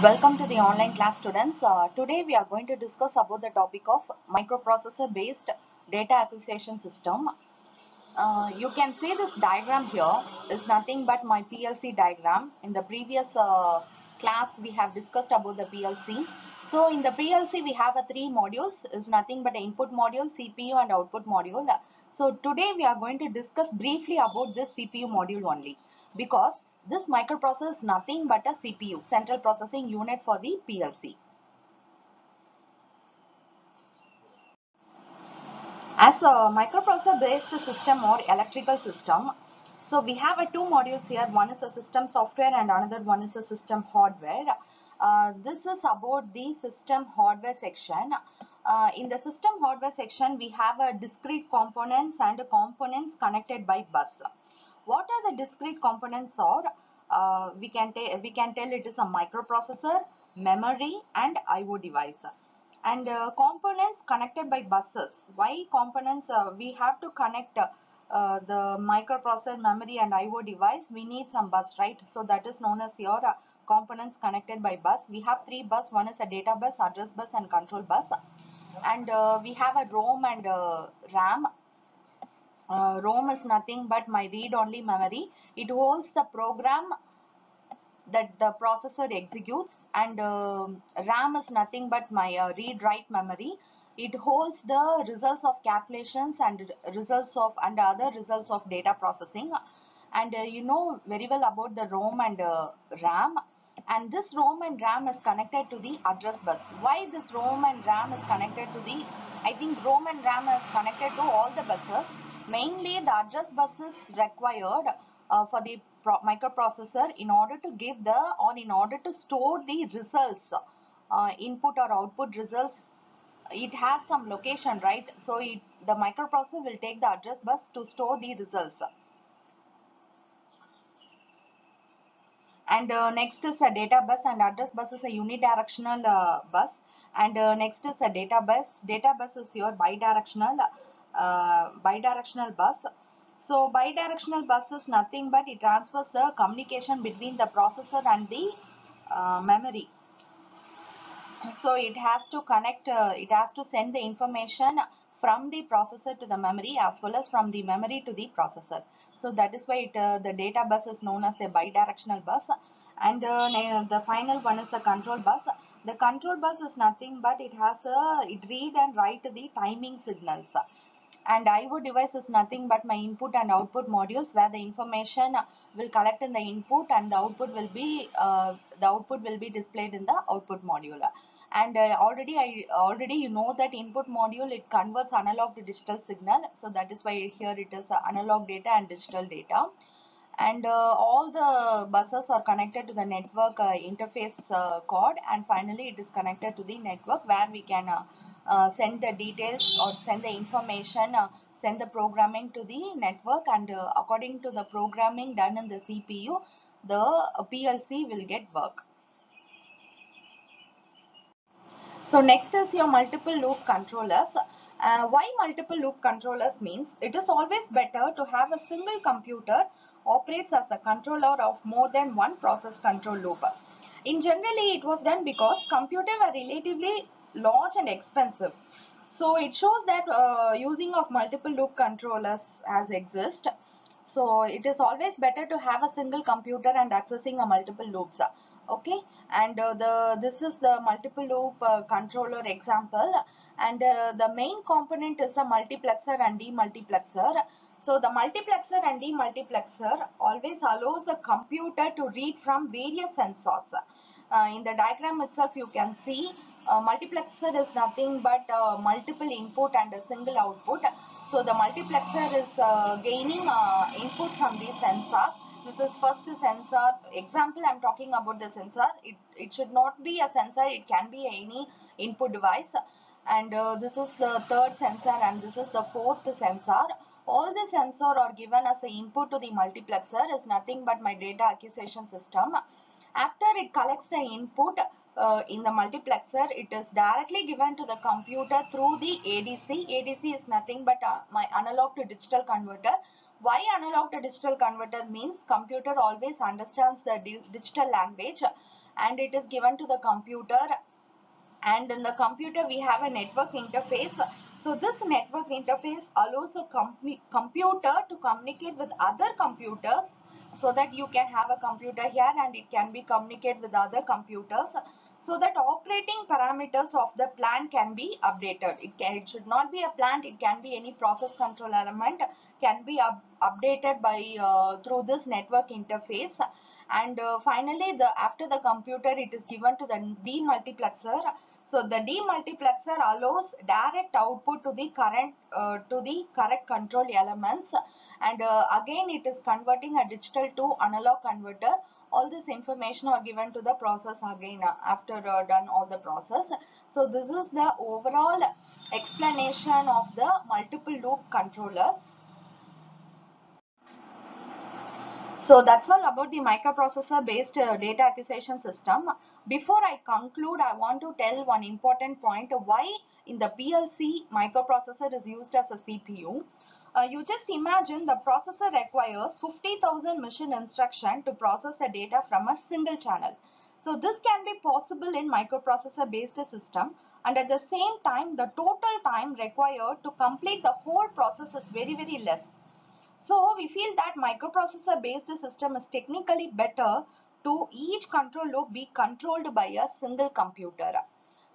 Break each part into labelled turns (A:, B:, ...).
A: Welcome to the online class, students. Today we are going to discuss about the topic of microprocessor based data acquisition system. You can see this diagram here is nothing but my PLC diagram. In the previous class we have discussed about the PLC. So in the PLC we have three modules, is nothing but input module, CPU and output module. So today we are going to discuss briefly about this CPU module only, because this microprocessor is nothing but a CPU, central processing unit for the PLC. As a microprocessor based system or electrical system, so we have two modules here. One is a system software and another one is a system hardware. This is about the system hardware section. In the system hardware section, we have a discrete components and components connected by bus. What are the discrete components? Or we can tell it is a microprocessor, memory, and I/O device. And components connected by buses. Why components? We have to connect the microprocessor, memory, and I/O device. We need some bus, right? So that is known as your components connected by bus. We have three bus. One is a data bus, address bus, and control bus. And we have a ROM and RAM. ROM is nothing but my read-only memory. It holds the program that the processor executes, and RAM is nothing but my read-write memory. It holds the results of calculations and results of and other results of data processing. And you know very well about the ROM and RAM. And this ROM and RAM is connected to the address bus. Why this ROM and RAM is connected to the? I think ROM and RAM is connected to all the buses. Mainly the address bus is required for the microprocessor in order to give the or in order to store the results, input or output results. It has some location, right? So the microprocessor will take the address bus to store the results. And next is a data bus, and address bus is a unidirectional bus. And next is a data bus. Data bus is your bidirectional bus. So bidirectional bus is nothing but it transfers the communication between the processor and the memory. So it has to connect, it has to send the information from the processor to the memory, as well as from the memory to the processor. So that is why the data bus is known as a bidirectional bus. And the final one is a control bus. The control bus is nothing but it read and write the timing signals. And I/O device is nothing but my input and output modules, where the information will collect in the input, and the output will be displayed in the output module. And already you know that input module, it converts analog to digital signal. So that is why here it is analog data and digital data. And all the buses are connected to the network interface card, and finally it is connected to the network, where we can send the details or send the information, send the programming to the network, and according to the programming done in the CPU, the PLC will get work. So next is your multiple loop controllers. Why multiple loop controllers means it is always better to have a single computer operates as a controller of more than one process control loop. In generally, it was done because computers were relatively large and expensive. So it shows that using of multiple loop controllers has exist. So it is always better to have a single computer and accessing a multiple loops. Okay, and this is the multiple loop controller example. And the main component is a multiplexer and demultiplexer. So the multiplexer and demultiplexer always allows the computer to read from various sensors. In the diagram itself, you can see multiplexer is nothing but multiple input and a single output. So the multiplexer is gaining input from these sensors. This is first sensor. Example, I'm talking about the sensor. It should not be a sensor. It can be any input device. And this is the third sensor, and this is the fourth sensor. All the sensor are given as an input to the multiplexer is nothing but my data acquisition system. After it collects the input in the multiplexer, it is directly given to the computer through the ADC. ADC is nothing but my analog to digital converter. Why analog to digital converter means computer always understands the digital language, and it is given to the computer, and in the computer we have a network interface. So this network interface allows a computer to communicate with other computers, so that you can have a computer here and it can be communicate with other computers, so that operating parameters of the plant can be updated. It should not be a plant, it can be any process control element, can be updated by through this network interface. And finally, after the computer, it is given to the demultiplexer. So the demultiplexer allows direct output to the correct control elements, and again it is converting a digital to analog converter. All this information are given to the process again after done all the process. So this is the overall explanation of the multiple loop controllers. So that's all about the microprocessor based data acquisition system. Before I conclude, I want to tell one important point why in the PLC microprocessor is used as a CPU. You just imagine the processor requires 50,000 machine instruction to process the data from a single channel. So this can be possible in microprocessor based system, and at the same time the total time required to complete the whole process is very less. So we feel that microprocessor based system is technically better to each control loop be controlled by a single computer.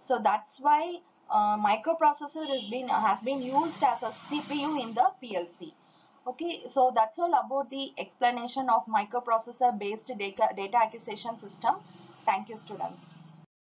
A: So that's why microprocessor has been used as a CPU in the PLC. Okay, so that's all about the explanation of microprocessor based data acquisition system. Thank you, students.